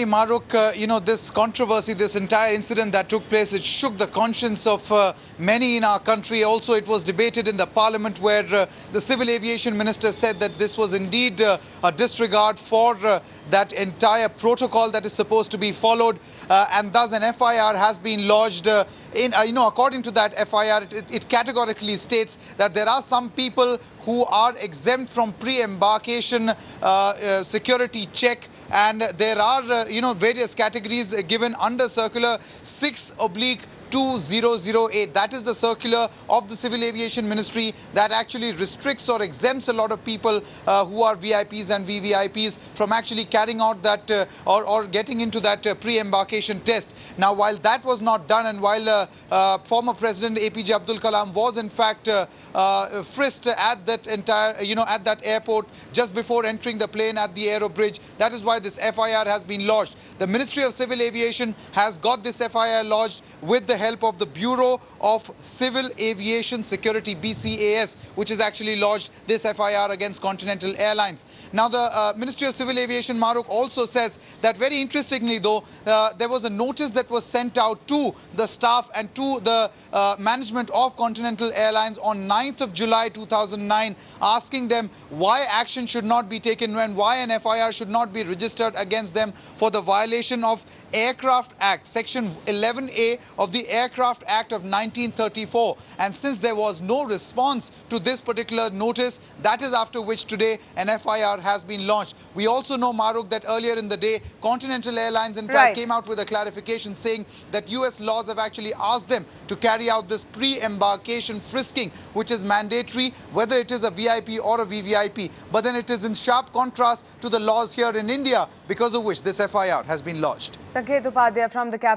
Maruk, this controversy, this entire incident that took place, it shook the conscience of many in our country. Also, it was debated in the parliament where the civil aviation minister said that this was indeed a disregard for that entire protocol that is supposed to be followed. And thus an FIR has been lodged according to that FIR, it categorically states that there are some people who are exempt from pre-embarkation security check, and there are various categories given under circular 6/2008. That is the circular of the Civil Aviation Ministry that actually restricts or exempts a lot of people who are VIPs and VVIPs from actually carrying out that or getting into that pre-embarkation test. Now, while that was not done, and while former President APJ Abdul Kalam was in fact frisked at that entire at that airport just before entering the plane at the Aero Bridge, that is why this FIR has been lodged. The Ministry of Civil Aviation has got this FIR lodged with the help of the Bureau of Civil Aviation Security, BCAS, which has actually lodged this FIR against Continental Airlines. Now, the Ministry of Civil Aviation, Maruk, also says that, very interestingly though, there was a notice that was sent out to the staff and to the management of Continental Airlines on 9th of July 2009, asking them why action should not be taken and why an FIR should not be registered against them for the violation of Aircraft Act, Section 11A of the Aircraft Act of 1934. And since there was no response to this particular notice, that is after which today an FIR has been launched. We also know, Maruk, that earlier in the day, Continental Airlines in fact came out with a clarification saying that US laws have actually asked them to carry out this pre-embarkation frisking, which is mandatory whether it is a VIP or a VVIP. But then it is in sharp contrast to the laws here in India, because of which this FIR has been lodged. Sanket Upadhyay from the